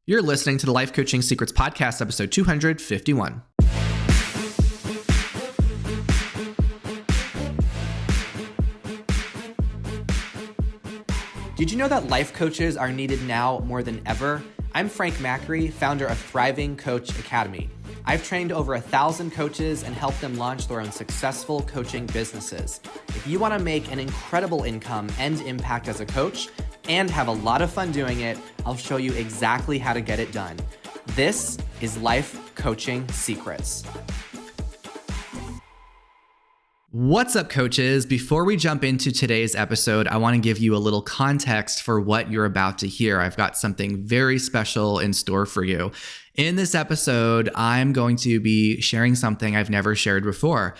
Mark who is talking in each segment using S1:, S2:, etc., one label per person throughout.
S1: You're listening to the Life Coaching Secrets Podcast, episode 251. Did you know that life coaches are needed now more than ever? I'm Frank Macri, founder of Thriving Coach Academy. I've trained over 1,000 coaches and helped them launch their own successful coaching businesses. If you want to make an incredible income and impact as a coach and have a lot of fun doing it, I'll show you exactly how to get it done. This is Life Coaching Secrets. What's up, coaches? Before we jump into today's episode, I want to give you a little context for what you're about to hear. I've got something very special in store for you. In this episode, I'm going to be sharing something I've never shared before.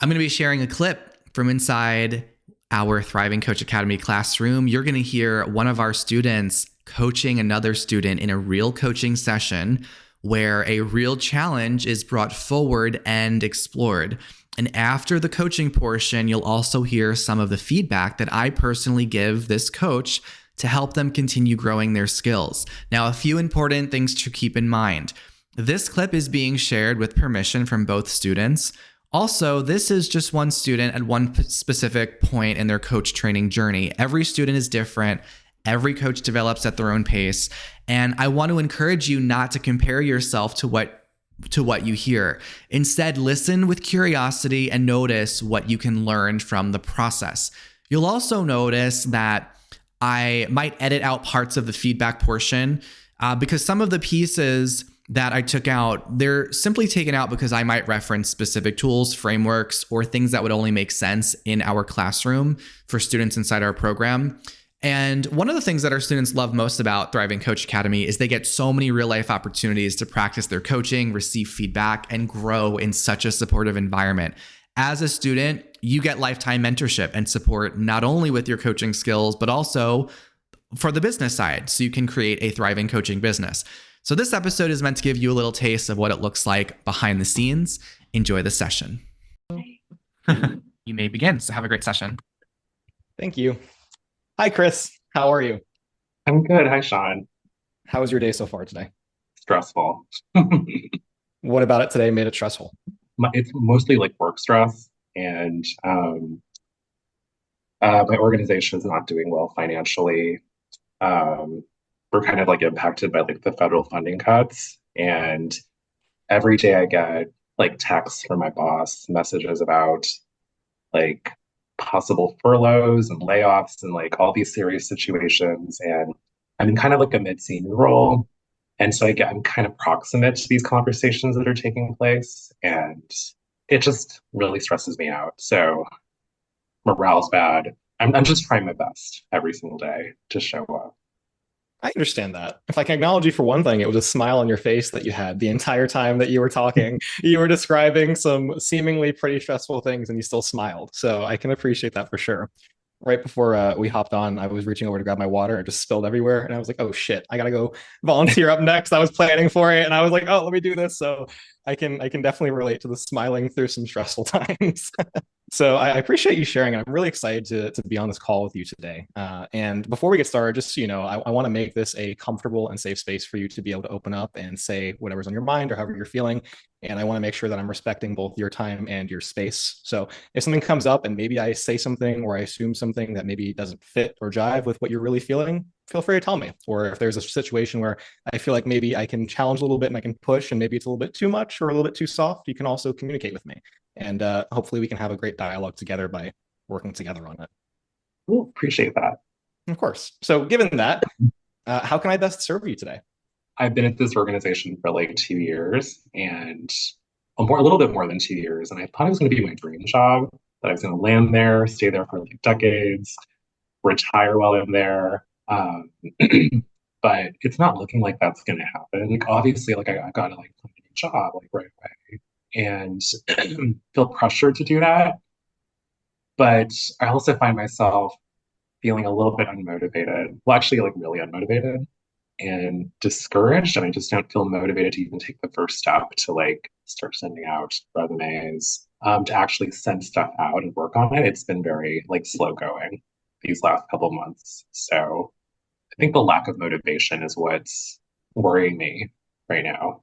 S1: I'm going to be sharing a clip from inside our Thriving Coach Academy classroom. You're going to hear one of our students coaching another student in a real coaching session where a real challenge is brought forward and explored. And after the coaching portion, you'll also hear some of the feedback that I personally give this coach to help them continue growing their skills. Now, a few important things to keep in mind. This clip is being shared with permission from both students. Also, this is just one student at one specific point in their coach training journey. Every student is different. Every coach develops at their own pace. And I want to encourage you not to compare yourself to what you hear. Instead, listen with curiosity and notice what you can learn from the process. You'll also notice that I might edit out parts of the feedback portion because some of the pieces that I took out, they're simply taken out because I might reference specific tools, frameworks, or things that would only make sense in our classroom for students inside our program. And one of the things that our students love most about Thriving Coach Academy is they get so many real life opportunities to practice their coaching, receive feedback, and grow in such a supportive environment. As a student, you get lifetime mentorship and support, not only with your coaching skills, but also for the business side, so you can create a thriving coaching business. So this episode is meant to give you a little taste of what it looks like behind the scenes. Enjoy the session. You may begin, so have a great session.
S2: Thank you. Hi, Chris. How are you?
S3: I'm good. Hi, Sean.
S2: How was your day so far today?
S3: Stressful.
S2: What about it today made it stressful?
S3: It's mostly like work stress, and my organization is not doing well financially. We're kind of like impacted by like the federal funding cuts, and every day I get like texts from my boss, messages about like possible furloughs and layoffs and like all these serious situations. And I'm in kind of like a mid-senior role. And so I'm kind of proximate to these conversations that are taking place. And it just really stresses me out. So morale's bad. I'm just trying my best every single day to show up.
S2: I understand that. If I can acknowledge you for one thing, it was a smile on your face that you had the entire time that you were talking. You were describing some seemingly pretty stressful things and you still smiled. So I can appreciate that for sure. Right before we hopped on, I was reaching over to grab my water. It just spilled everywhere. And I was like, oh shit, I got to go volunteer up next. I was planning for it. And I was like, oh, let me do this. So I can definitely relate to the smiling through some stressful times. So I appreciate you sharing. I'm really excited to be on this call with you today. And before we get started, just so you know, I want to make this a comfortable and safe space for you to be able to open up and say whatever's on your mind or however you're feeling. And I want to make sure that I'm respecting both your time and your space. So if something comes up and maybe I say something or I assume something that maybe doesn't fit or jive with what you're really feeling, feel free to tell me. Or if there's a situation where I feel like maybe I can challenge a little bit and I can push and maybe it's a little bit too much or a little bit too soft, you can also communicate with me. And hopefully we can have a great dialogue together by working together on it.
S3: Cool. Appreciate that.
S2: Of course. So given that, how can I best serve you today?
S3: I've been at this organization for like 2 years and a little bit more than 2 years. And I thought it was going to be my dream job, that I was going to land there, stay there for like decades, retire while I'm there. But it's not looking like that's going to happen. Like obviously, like I got to like find a new job like right away and feel pressured to do that. But I also find myself feeling a little bit unmotivated. Well, actually, like really unmotivated and discouraged. And I just don't feel motivated to even take the first step to like start sending out resumes, to actually send stuff out and work on it. It's been very like slow going these last couple months. So I think the lack of motivation is what's worrying me right now.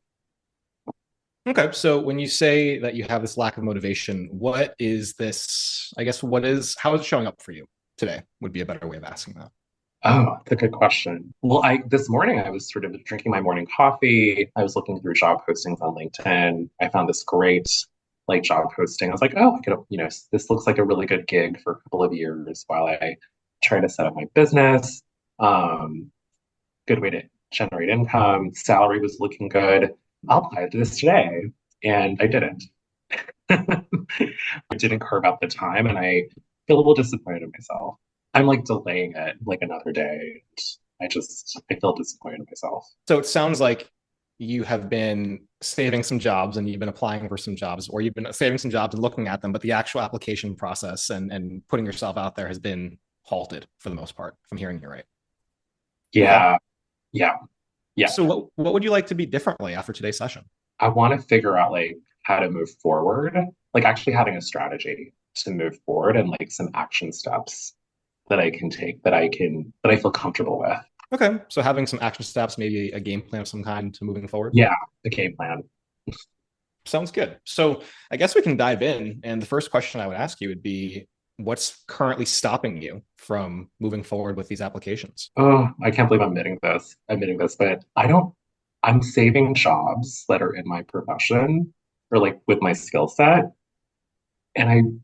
S2: Okay, so when you say that you have this lack of motivation, what is this? I guess how is it showing up for you today? Would be a better way of asking that.
S3: Oh, that's a good question. Well, I this morning I was sort of drinking my morning coffee. I was looking through job postings on LinkedIn. I found this great like job posting. I was like, oh, I could, this looks like a really good gig for a couple of years while I try to set up my business. Um, Good way to generate income. Salary was looking good. I'll apply to this today. And I didn't. I didn't carve out the time and I feel a little disappointed in myself. I'm like delaying it like another day. I feel disappointed in myself.
S2: So it sounds like you have been saving some jobs and you've been applying for some jobs, or you've been saving some jobs and looking at them, but the actual application process and putting yourself out there has been halted for the most part, if I'm hearing you right. Okay.
S3: Yeah, yeah, yeah.
S2: So what would you like to be differently after today's session?
S3: I want to figure out like how to move forward, like actually having a strategy to move forward and like some action steps that I can take that I feel comfortable with.
S2: Okay. So having some action steps, maybe a game plan of some kind to moving forward.
S3: Yeah, the game plan.
S2: Sounds good. So I guess we can dive in. And the first question I would ask you would be, what's currently stopping you from moving forward with these applications?
S3: Oh, I can't believe admitting this, but I'm saving jobs that are in my profession or like with my skill set. And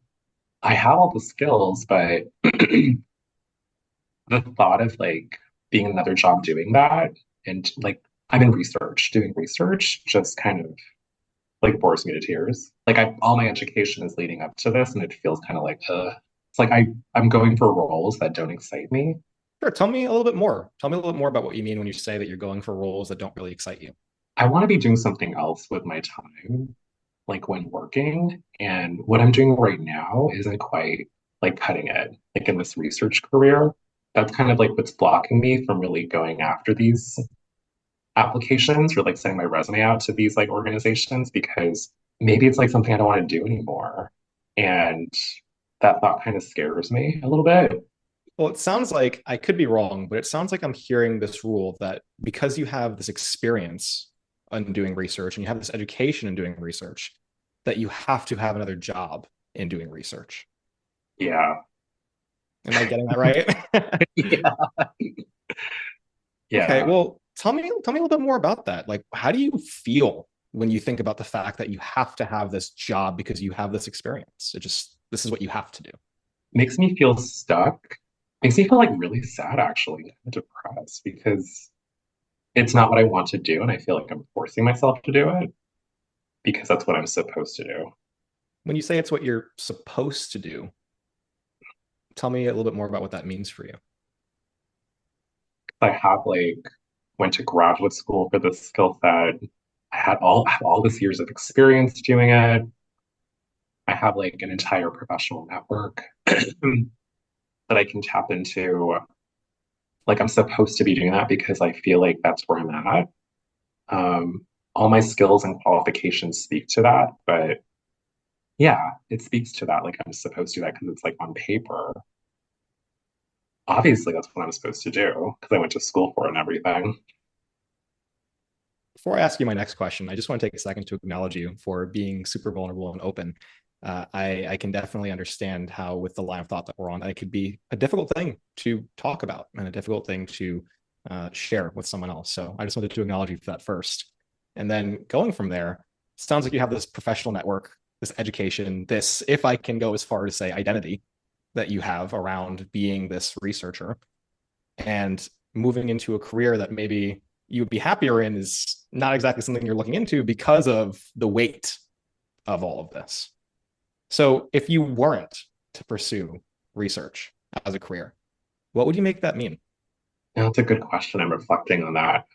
S3: I have all the skills, but the thought of like being another job doing that and like I'm in research, doing research just kind of like bores me to tears. Like all my education is leading up to this and it feels kind of like it's like I'm going for roles that don't excite me.
S2: Sure. Tell me a little bit more. Tell me a little bit more about what you mean when you say that you're going for roles that don't really excite you.
S3: I want to be doing something else with my time, like when working. And what I'm doing right now isn't quite like cutting it, like in this research career. That's kind of like what's blocking me from really going after these applications or like sending my resume out to these like organizations because maybe it's like something I don't want to do anymore. And that thought kind of scares me a little bit.
S2: Well, it sounds like I could be wrong, but it sounds like I'm hearing this rule that because you have this experience in doing research and you have this education in doing research, that you have to have another job in doing research.
S3: Yeah.
S2: Am I getting that right?
S3: Yeah.
S2: Okay,
S3: Yeah.
S2: well, tell me a little bit more about that. Like, how do you feel when you think about the fact that you have to have this job because you have this experience? This is what you have to do.
S3: Makes me feel stuck. Makes me feel like really sad actually, and depressed because it's not what I want to do, and I feel like I'm forcing myself to do it because that's what I'm supposed to do.
S2: When you say it's what you're supposed to do, tell me a little bit more about what that means for you.
S3: I have like went to graduate school for this skill set. I have all this years of experience doing it. I have like an entire professional network that I can tap into. Like I'm supposed to be doing that because I feel like that's where I'm at. All my skills and qualifications speak to that, but yeah, it speaks to that. Like I'm supposed to do that because it's like on paper. Obviously, that's what I'm supposed to do because I went to school for it and everything.
S2: Before I ask you my next question, I just want to take a second to acknowledge you for being super vulnerable and open. I can definitely understand how, with the line of thought that we're on, it could be a difficult thing to talk about and a difficult thing to share with someone else. So I just wanted to acknowledge you for that first. And then going from there, it sounds like you have this professional network, this education, this, if I can go as far to say, identity that you have around being this researcher and moving into a career that maybe you would be happier in is not exactly something you're looking into because of the weight of all of this. So if you weren't to pursue research as a career, what would you make that mean?
S3: Yeah, that's a good question. I'm reflecting on that.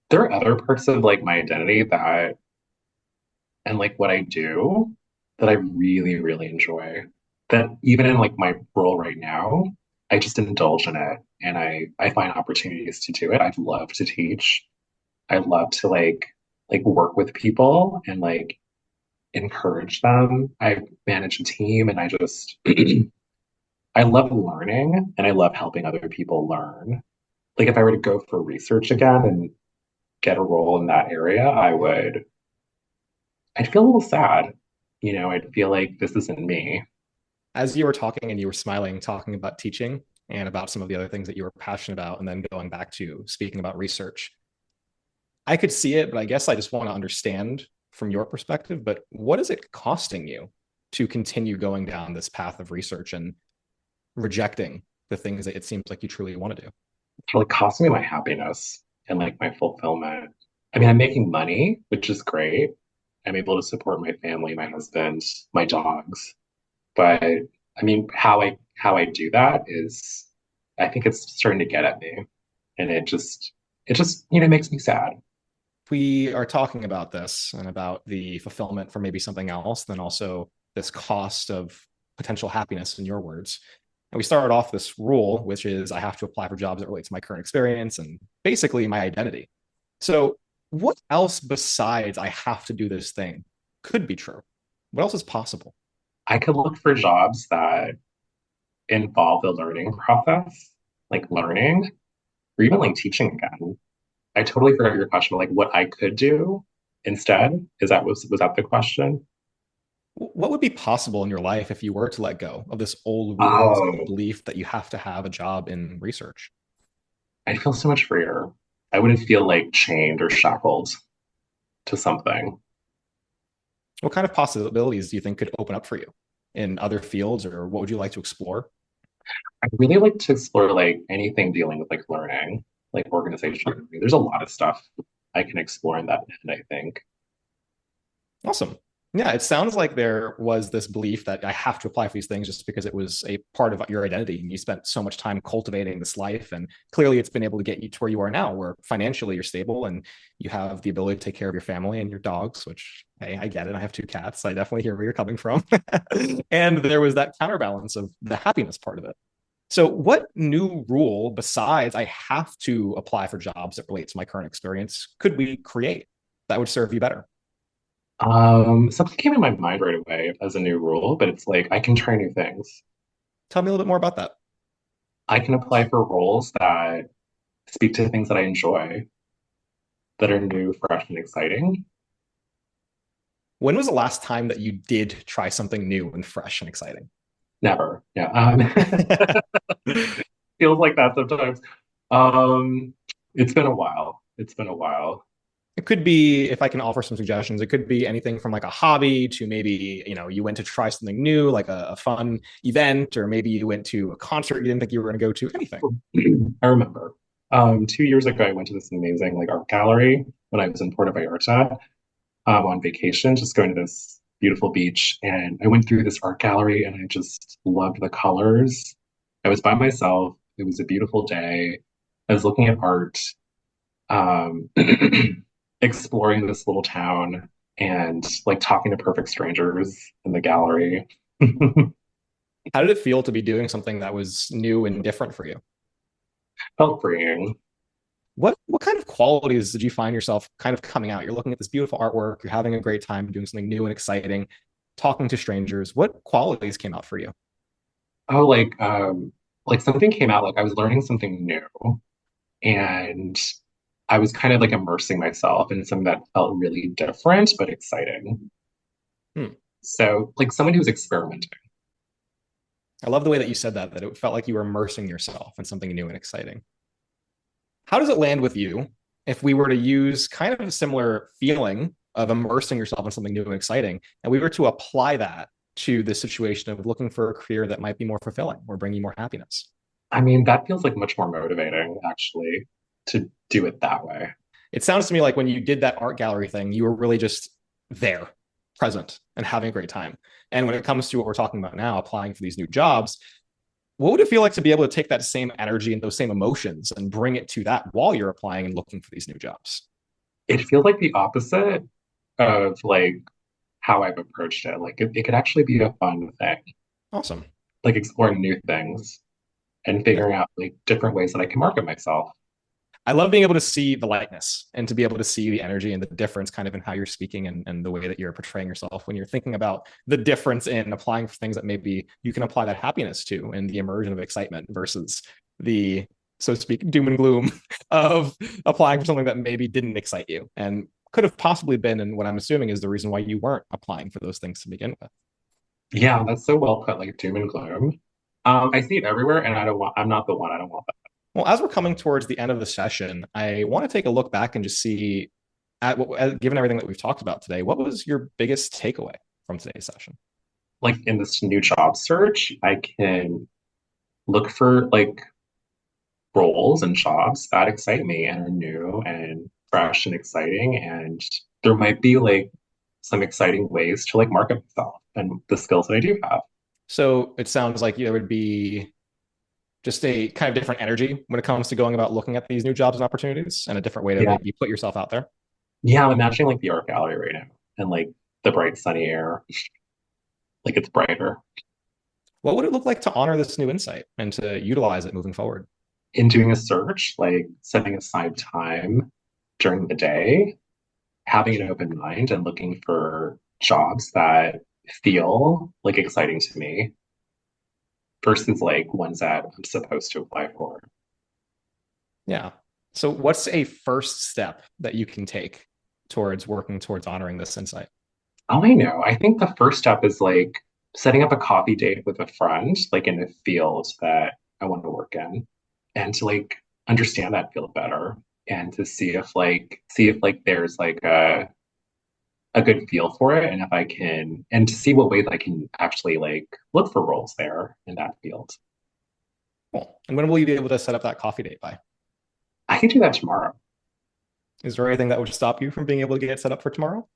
S3: There are other parts of like my identity that and like what I do that I really, really enjoy. That even in like my role right now, I just indulge in it and I find opportunities to do it. I love to teach. I love to like work with people and like encourage them. I manage a team and I just I love learning and I love helping other people learn. Like if I were to go for research again and get a role in that area, I'd feel a little sad. I'd feel like this isn't me.
S2: As you were talking and you were smiling, talking about teaching and about some of the other things that you were passionate about, and then going back to speaking about research, I could see it, but I guess I just want to understand from your perspective, but what is it costing you to continue going down this path of research and rejecting the things that it seems like you truly want to do?
S3: It's like costing me my happiness and like my fulfillment. I mean, I'm making money, which is great. I'm able to support my family, my husband, my dogs. But I mean, how I do that is, I think it's starting to get at me, and it just makes me sad.
S2: We are talking about this and about the fulfillment for maybe something else, then also this cost of potential happiness, in your words. And we started off this rule, which is I have to apply for jobs that relate to my current experience and basically my identity. So, what else besides I have to do this thing could be true? What else is possible?
S3: I could look for jobs that involve the learning process, like learning, or even like teaching again. I totally forgot your question, like what I could do instead. Was that the question?
S2: What would be possible in your life if you were to let go of this old rule, this old
S3: Oh,
S2: belief that you have to have a job in research?
S3: I'd feel so much freer. I wouldn't feel like chained or shackled to something.
S2: What kind of possibilities do you think could open up for you in other fields, or what would you like to explore?
S3: I'd really like to explore like anything dealing with like learning, like organizational learning. There's a lot of stuff I can explore in that end, I think.
S2: Awesome. Yeah, it sounds like there was this belief that I have to apply for these things just because it was a part of your identity. And you spent so much time cultivating this life. And clearly, it's been able to get you to where you are now, where financially you're stable and you have the ability to take care of your family and your dogs, which, hey, I get it. I have two cats. I definitely hear where you're coming from. And there was that counterbalance of the happiness part of it. So, what new rule besides I have to apply for jobs that relate to my current experience could we create that would serve you better?
S3: Something came in my mind right away as a new rule, but it's like I can try new things.
S2: Tell me a little bit more about that.
S3: I can apply for roles that speak to things that I enjoy, that are new, fresh, and exciting.
S2: When was the last time that you did try something new and fresh and exciting?
S3: Never. Yeah. Feels like that sometimes. Um, it's been a while. It's been a while.
S2: It could be, if I can offer some suggestions, it could be anything from like a hobby to maybe, you went to try something new, like a fun event, or maybe you went to a concert you didn't think you were going to go to, anything.
S3: I remember 2 years ago, I went to this amazing like art gallery when I was in Puerto Vallarta on vacation, just going to this beautiful beach. And I went through this art gallery and I just loved the colors. I was by myself. It was a beautiful day. I was looking at art, um, exploring this little town and like talking to perfect strangers in the gallery.
S2: How did it feel to be doing something that was new and different for you?
S3: Felt freeing.
S2: What kind of qualities did you find yourself kind of coming out? You're looking at this beautiful artwork, you're having a great time doing something new and exciting, talking to strangers. What qualities came out for you?
S3: Oh, like something came out, like I was learning something new and I was kind of like immersing myself in something that felt really different but exciting.
S2: Hmm.
S3: So, like someone who's experimenting.
S2: I love the way that you said that it felt like you were immersing yourself in something new and exciting. How does it land with you if we were to use kind of a similar feeling of immersing yourself in something new and exciting, and we were to apply that to the situation of looking for a career that might be more fulfilling or bring you more happiness?
S3: I mean, that feels like much more motivating actually to do it that way.
S2: It sounds to me like when you did that art gallery thing, you were really just there, present, and having a great time. And when it comes to what we're talking about now, applying for these new jobs, what would it feel like to be able to take that same energy and those same emotions and bring it to that while you're applying and looking for these new jobs?
S3: It feels like the opposite of like how I've approached it. Like it could actually be a fun thing,
S2: Awesome.
S3: like exploring new things and
S2: Yeah.
S3: figuring out like different ways that I can market myself.
S2: I love being able to see the likeness and to be able to see the energy and the difference kind of in how you're speaking and the way that you're portraying yourself when you're thinking about the difference in applying for things that maybe you can apply that happiness to and the immersion of excitement versus the so to speak, doom and gloom of applying for something that maybe didn't excite you and could have possibly been, and what I'm assuming is the reason why you weren't applying for those things to begin with.
S3: Yeah, that's so well put, like doom and gloom. I see it everywhere, and I'm not the one. I don't want that.
S2: Well, as we're coming towards the end of the session, I want to take a look back and just see, given everything that we've talked about today, what was your biggest takeaway from today's session?
S3: Like in this new job search, I can look for like roles and jobs that excite me and are new and fresh and exciting. And there might be like some exciting ways to like market myself and the skills that I do have.
S2: So it sounds like there would be just a kind of different energy when it comes to going about looking at these new jobs and opportunities and a different way to
S3: Yeah.
S2: maybe put yourself out there.
S3: Yeah, I'm imagining like the art gallery right now and like the bright sunny air, like it's brighter.
S2: What would it look like to honor this new insight and to utilize it moving forward?
S3: In doing a search, like setting aside time during the day, having an open mind and looking for jobs that feel like exciting to me versus like ones that I'm supposed to apply for.
S2: Yeah. So, what's a first step that you can take towards working towards honoring this insight?
S3: Oh, I know. I think the first step is like setting up a coffee date with a friend, like in a field that I want to work in, and to like understand that field better and to see if there's like a good feel for it and if I can and to see what ways I can actually like look for roles there in that field.
S2: Cool. And when will you be able to set up that coffee date by?
S3: I can do that tomorrow.
S2: Is there anything that would stop you from being able to get it set up for tomorrow?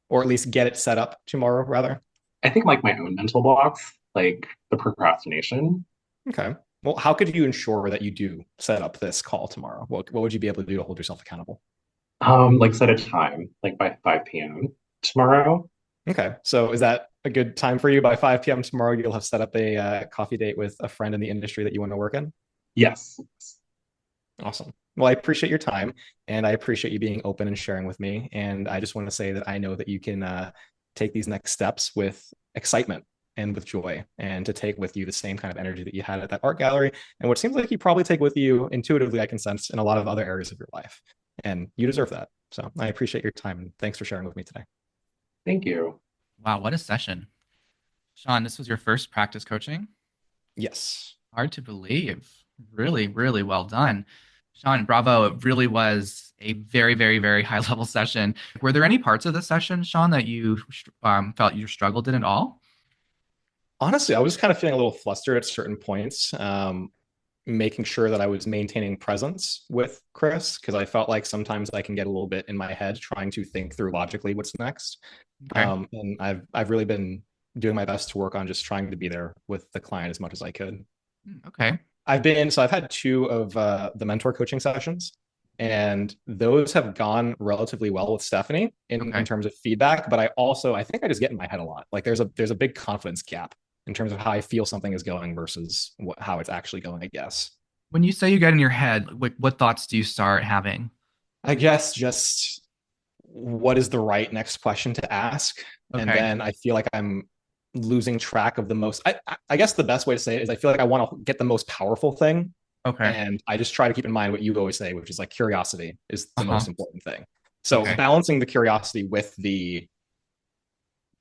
S2: Or at least get it set up tomorrow, rather?
S3: I think like my own mental blocks, like the procrastination.
S2: Okay. Well, how could you ensure that you do set up this call tomorrow? What would you be able to do to hold yourself accountable?
S3: Like set a time, like by 5 p.m. tomorrow.
S2: Okay. So is that a good time for you? By 5 p.m. tomorrow, you'll have set up a coffee date with a friend in the industry that you want to work in?
S3: Yes.
S2: Awesome. Well, I appreciate your time and I appreciate you being open and sharing with me. And I just want to say that I know that you can take these next steps with excitement and with joy and to take with you the same kind of energy that you had at that art gallery and what seems like you probably take with you intuitively, I can sense in a lot of other areas of your life. And you deserve that. So I appreciate your time and thanks for sharing with me today.
S3: Thank you.
S1: Wow, what a session. Sean, this was your first practice coaching?
S2: Yes.
S1: Hard to believe. Really, really well done. Sean, bravo. It really was a very, very, very high level session. Were there any parts of the session, Sean, that you felt you struggled in at all?
S2: Honestly, I was kind of feeling a little flustered at certain points, making sure that I was maintaining presence with Chris because I felt like sometimes I can get a little bit in my head trying to think through logically what's next.
S1: Okay.
S2: And I've really been doing my best to work on just trying to be there with the client as much as I could.
S1: Okay.
S2: I've had two of the mentor coaching sessions, and those have gone relatively well with Stephanie in terms of feedback. But I think I just get in my head a lot. Like there's a big confidence gap in terms of how I feel something is going versus how it's actually going, I guess.
S1: When you say you get in your head, what thoughts do you start having?
S2: I guess just what is the right next question to ask? And
S1: Okay.
S2: then I feel like I'm losing track of the most. I guess the best way to say it is I feel like I want to get the most powerful thing.
S1: Okay.
S2: And I just try to keep in mind what you always say, which is like curiosity is the
S1: Uh-huh.
S2: most important thing. So
S1: Okay.
S2: balancing the curiosity with the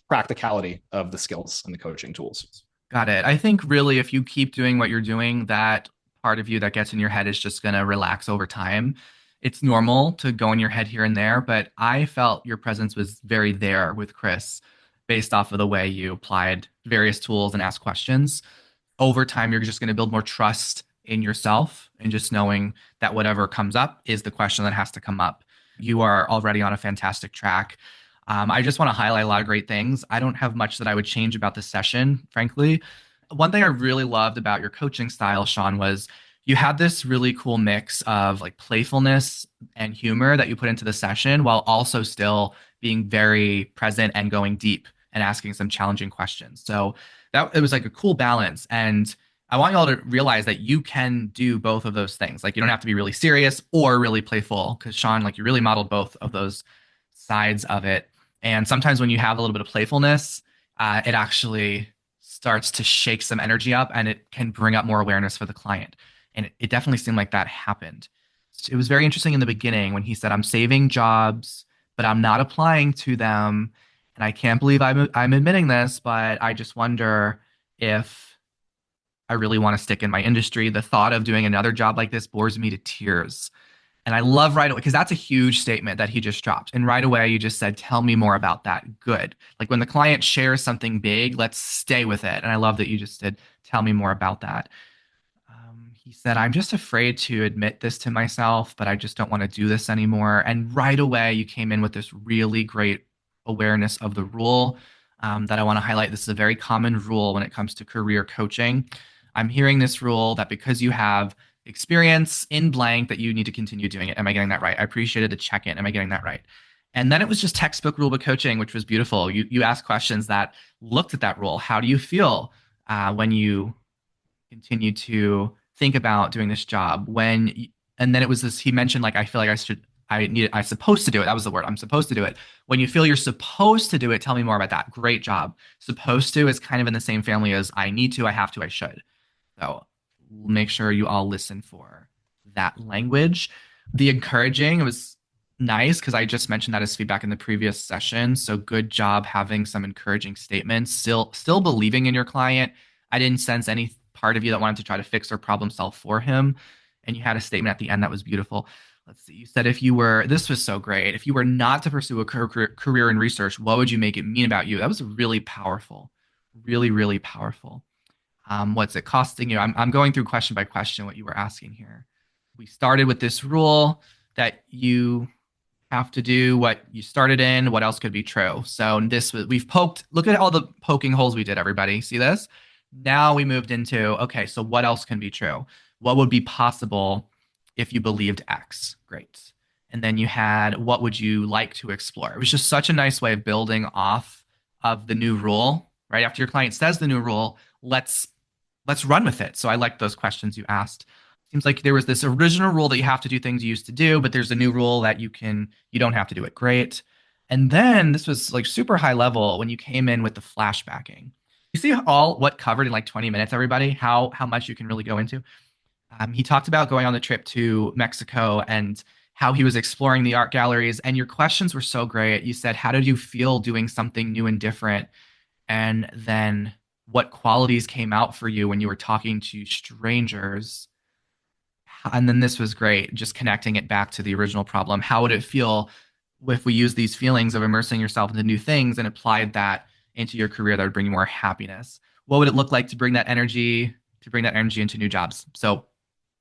S2: practicality of the skills and the coaching tools.
S1: Got it. I think really if you keep doing what you're doing, that part of you that gets in your head is just going to relax over time. It's normal to go in your head here and there, but I felt your presence was very there with Chris based off of the way you applied various tools and asked questions. Over time, you're just going to build more trust in yourself and just knowing that whatever comes up is the question that has to come up. You are already on a fantastic track. I just want to highlight a lot of great things. I don't have much that I would change about this session, frankly. One thing I really loved about your coaching style, Sean, was you had this really cool mix of like playfulness and humor that you put into the session while also still being very present and going deep and asking some challenging questions. So that it was like a cool balance. And I want y'all to realize that you can do both of those things. Like you don't have to be really serious or really playful because Sean, like you really modeled both of those sides of it. And sometimes when you have a little bit of playfulness, it actually starts to shake some energy up and it can bring up more awareness for the client. And it definitely seemed like that happened. It was very interesting in the beginning when he said, I'm saving jobs, but I'm not applying to them. And I can't believe I'm admitting this, but I just wonder if I really want to stick in my industry. The thought of doing another job like this bores me to tears. And I love right away, because that's a huge statement that he just dropped. And right away, you just said, tell me more about that. Good. Like when the client shares something big, let's stay with it. And I love that you just said, tell me more about that. He said, I'm just afraid to admit this to myself, but I just don't want to do this anymore. And right away, you came in with this really great awareness of the rule that I want to highlight. This is a very common rule when it comes to career coaching. I'm hearing this rule that because you have experience in blank, that you need to continue doing it. Am I getting that right? I appreciated the check in. Am I getting that right? And then it was just textbook rulebook coaching, which was beautiful. You asked questions that looked at that rule. How do you feel when you continue to think about doing this job? And then it was this, he mentioned, like, I feel like I'm supposed to do it. That was the word. I'm supposed to do it. When you feel you're supposed to do it, tell me more about that. Great job. Supposed to is kind of in the same family as I need to, I have to, I should. So make sure you all listen for that language. The encouraging, it was nice because I just mentioned that as feedback in the previous session. So good job having some encouraging statements, still believing in your client. I didn't sense any part of you that wanted to try to fix or problem solve for him. And you had a statement at the end that was beautiful. Let's see. You said, this was so great. If you were not to pursue a career in research, what would you make it mean about you? That was really powerful. Really, really powerful. What's it costing you? I'm going through question by question what you were asking here. We started with this rule that you have to do what you started in. What else could be true? So we've poked, look at all the poking holes we did, everybody. See this? Now we moved into, okay, so what else can be true? What would be possible if you believed X? Great. And then you had, what would you like to explore? It was just such a nice way of building off of the new rule, right? After your client says the new rule, let's run with it. So I like those questions you asked. Seems like there was this original rule that you have to do things you used to do, but there's a new rule that you don't have to do it. Great. And then this was like super high level when you came in with the flashbacking. You see all what covered in like 20 minutes, everybody, how much you can really go into. He talked about going on the trip to Mexico and how he was exploring the art galleries. And your questions were so great. You said, how did you feel doing something new and different? And then what qualities came out for you when you were talking to strangers? And then this was great, just connecting it back to the original problem. How would it feel if we use these feelings of immersing yourself into new things and applied that into your career that would bring you more happiness? What would it look like to bring that energy into new jobs? So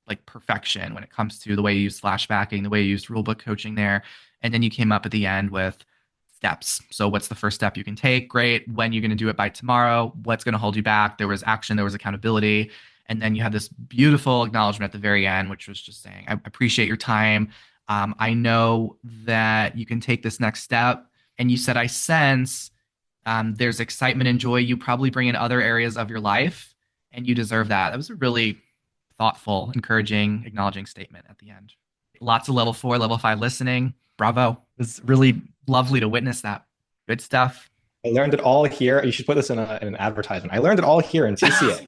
S1: like perfection when it comes to the way you use flashbacking, the way you use rulebook coaching there. And then you came up at the end with steps. So what's the first step you can take? Great. When you're going to do it by tomorrow? What's going to hold you back? There was action, there was accountability. And then you had this beautiful acknowledgement at the very end, which was just saying, I appreciate your time. I know that you can take this next step. And you said, I sense there's excitement and joy you probably bring in other areas of your life, and you deserve that. That was a really thoughtful, encouraging, acknowledging statement at the end. Lots of level 4, level 5 listening. Bravo. It was really lovely to witness that. Good stuff.
S2: I learned it all here. You should put this in an advertisement. I learned it all here in TCA.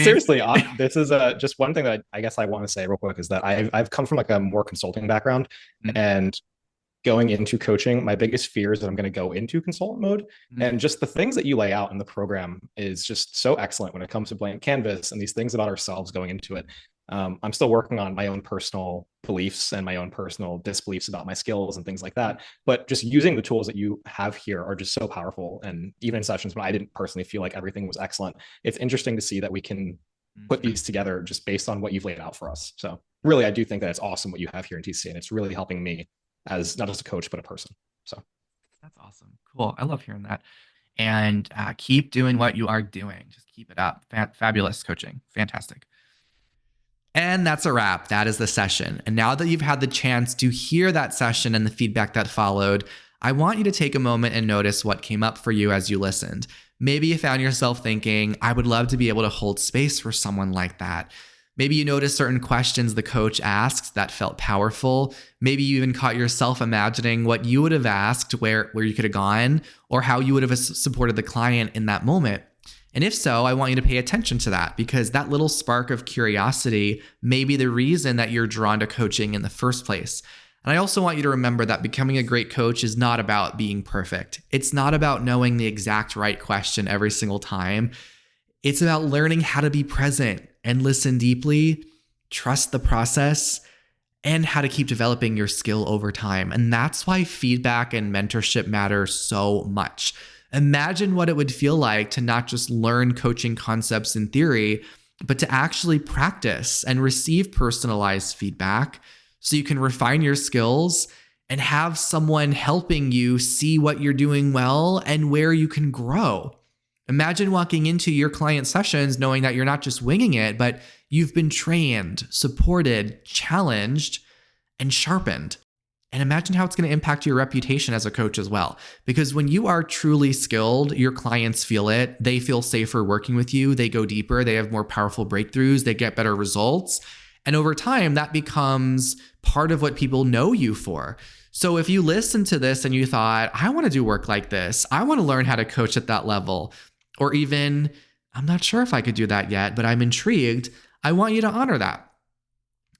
S2: Seriously, this is just one thing that I guess I want to say real quick is that I've come from like a more consulting background, and going into coaching, my biggest fear is that I'm going to go into consultant mode. And just the things that you lay out in the program is just so excellent when it comes to blank canvas and these things about ourselves going into it. I'm still working on my own personal beliefs and my own personal disbeliefs about my skills and things like that. But just using the tools that you have here are just so powerful. And even in sessions when I didn't personally feel like everything was excellent, it's interesting to see that we can put these together just based on what you've laid out for us. So really, I do think that it's awesome what you have here in TCA, and it's really helping me as not just a coach, but a person. So
S1: that's awesome. Cool. I love hearing that. And keep doing what you are doing. Just keep it up. Fabulous coaching. Fantastic. And that's a wrap. That is the session. And now that you've had the chance to hear that session and the feedback that followed, I want you to take a moment and notice what came up for you as you listened. Maybe you found yourself thinking, I would love to be able to hold space for someone like that. Maybe you noticed certain questions the coach asked that felt powerful. Maybe you even caught yourself imagining what you would have asked, where you could have gone, or how you would have supported the client in that moment. And if so, I want you to pay attention to that, because that little spark of curiosity may be the reason that you're drawn to coaching in the first place. And I also want you to remember that becoming a great coach is not about being perfect. It's not about knowing the exact right question every single time. It's about learning how to be present and listen deeply, trust the process, and how to keep developing your skill over time. And that's why feedback and mentorship matter so much. Imagine what it would feel like to not just learn coaching concepts in theory, but to actually practice and receive personalized feedback so you can refine your skills and have someone helping you see what you're doing well and where you can grow. Imagine walking into your client sessions knowing that you're not just winging it, but you've been trained, supported, challenged, and sharpened. And imagine how it's going to impact your reputation as a coach as well. Because when you are truly skilled, your clients feel it. They feel safer working with you. They go deeper. They have more powerful breakthroughs. They get better results. And over time, that becomes part of what people know you for. So if you listen to this and you thought, I want to do work like this, I want to learn how to coach at that level, or even, I'm not sure if I could do that yet, but I'm intrigued, I want you to honor that.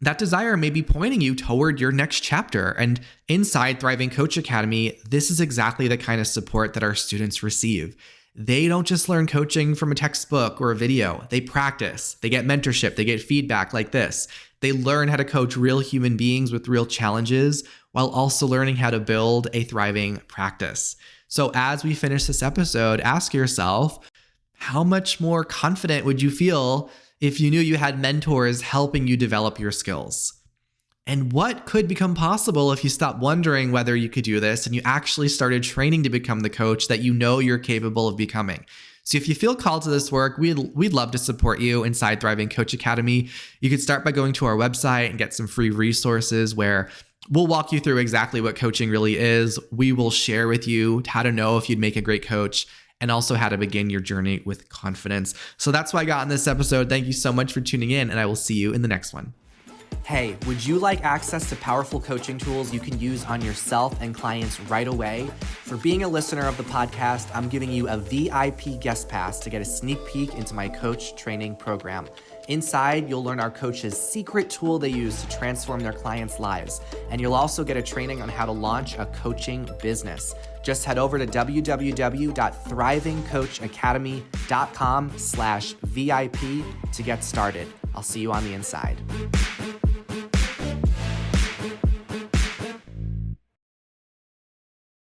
S1: That desire may be pointing you toward your next chapter. And inside Thriving Coach Academy, this is exactly the kind of support that our students receive. They don't just learn coaching from a textbook or a video. They practice, they get mentorship, they get feedback like this. They learn how to coach real human beings with real challenges while also learning how to build a thriving practice. So as we finish this episode, ask yourself, how much more confident would you feel if you knew you had mentors helping you develop your skills? And what could become possible if you stopped wondering whether you could do this and you actually started training to become the coach that you know you're capable of becoming? So if you feel called to this work, we'd love to support you inside Thriving Coach Academy. You could start by going to our website and get some free resources where we'll walk you through exactly what coaching really is. We will share with you how to know if you'd make a great coach, and also how to begin your journey with confidence. So that's what I got in this episode. Thank you so much for tuning in, and I will see you in the next one. Hey, would you like access to powerful coaching tools you can use on yourself and clients right away? For being a listener of the podcast, I'm giving you a VIP guest pass to get a sneak peek into my coach training program. Inside, you'll learn our coaches' secret tool they use to transform their clients' lives. And you'll also get a training on how to launch a coaching business. Just head over to www.thrivingcoachacademy.com/VIP to get started. I'll see you on the inside.